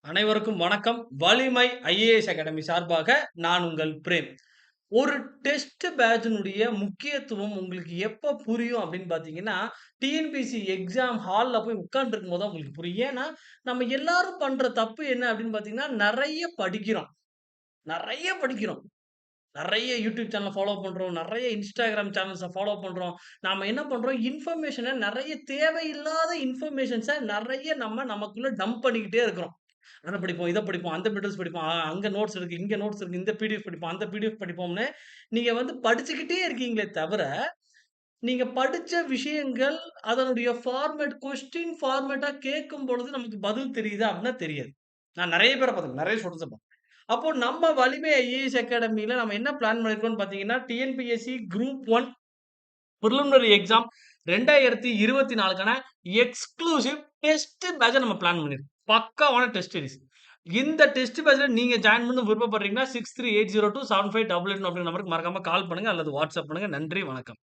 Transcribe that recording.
அனைவருக்கும் வணக்கம். வலிமை ஐஏஎஸ் அகாடமி சார்பாக நான் உங்கள் பிரேம். ஒரு டெஸ்ட் பேட்ச்னுடைய முக்கியத்துவம் உங்களுக்கு எப்ப புரியும் அப்படின்னு பார்த்தீங்கன்னா, டிஎன்பிஎஸ்சி எக்ஸாம் ஹால்ல போய் உட்கார்ந்திருக்கும்போது தான் உங்களுக்கு புரியும். ஏன்னா, நம்ம எல்லாரும் பண்ற தப்பு என்ன அப்படின்னு பார்த்தீங்கன்னா, நெறைய படிக்கிறோம். நெறைய யூடியூப் சேனல ஃபாலோ பண்றோம். நெறைய இன்ஸ்டாகிராம் சேனல்ஸ ஃபாலோ பண்றோம். நாம என்ன பண்றோம், இன்ஃபர்மேஷன நெறைய தேவையில்லாத இன்ஃபர்மேஷன்ஸ நெறைய நமக்குள்ள டம்ப் பண்ணிக்கிட்டே இருக்கிறோம். அத படிப்போம், இத படிப்போம், அந்த மெட்டீரியல்ஸ் படிப்போம். அங்க நோட்ஸ் இருக்கு, இங்க நோட்ஸ் இருக்கு. இந்த பிடிஎஃப் படிப்போம், அந்த பிடிஎஃப் படிப்போம்ன்னு நீங்க படிச்சுக்கிட்டே இருக்கீங்களே தவிர, நீங்க படிச்ச விஷயங்கள் அதனுடைய கொஸ்டின் ஃபார்மேட்டா கேட்கும் பொழுது நமக்கு பதில் தெரியுதா? அப்படின்னா தெரியாது. நான் நெறைய பேர பார்த்துருக்கேன். நெறைய ஸ்டூடண்ட்ஸ பார்த்துருக்கேன். அப்போ நம்ம வலிமை ஐஏஎஸ் அகாடமில நம்ம என்ன பிளான் பண்ணியிருக்கோம்னு பார்த்தீங்கன்னா, டிஎன்பிஎஸ்சி குரூப் 1 பிரிலிமினரி எக்ஸாம் 2024க்கான எக்ஸ்க்ளூசிவ் டெஸ்ட் பேட்ச்ச நம்ம பிளான் பண்ணியிருக்கோம். பக்காவான டெஸ்ட் சீரிஸ். இந்த டெஸ்ட் பேட்ச்ல நீங்க ஜாயின் பண்ண விருப்பப்படுறீங்கன்னா, 6380275888 அப்படிங்கிற நம்பருக்கு மறக்காம கால் பண்ணுங்க அல்லது வாட்ஸ்அப் பண்ணுங்க. நன்றி, வணக்கம்.